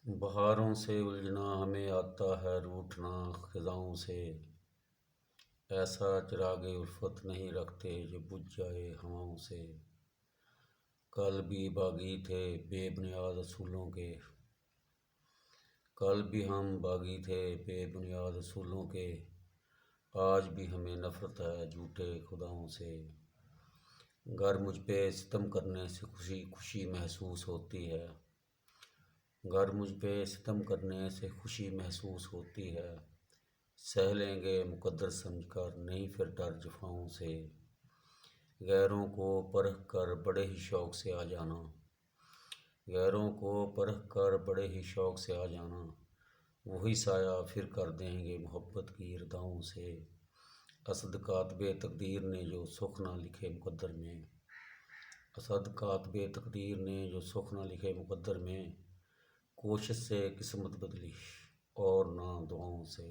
بہاروں سے الجھنا ہمیں آتا ہے روٹھنا خزاں سے، ایسا چراغ الفت نہیں رکھتے جو بجھ جائے ہواؤں سے۔ کل بھی باغی تھے بے بنیاد اصولوں کے، کل بھی ہم باغی تھے بے بنیاد اصولوں کے، آج بھی ہمیں نفرت ہے جھوٹے خداؤں سے۔ گر مجھ پہ ستم کرنے سے خوشی خوشی محسوس ہوتی ہے، گر مجھ پہ ستم کرنے سے خوشی محسوس ہوتی ہے، سہ لیں گے مقدر سمجھ کر نہیں پھر ڈر جفاؤں سے۔ غیروں کو پرکھ کر بڑے ہی شوق سے آ جانا، غیروں کو پرکھ کر بڑے ہی شوق سے آ جانا، وہی سایہ پھر کر دیں گے محبت کی رداؤں سے۔ اسد کاتب تقدیر نے جو سکھ نہ لکھے مقدر میں، اسد کاتب تقدیر نے جو سکھ نہ لکھے مقدر میں، کوشش سے قسمت بدلی اور نہ دعاؤں سے۔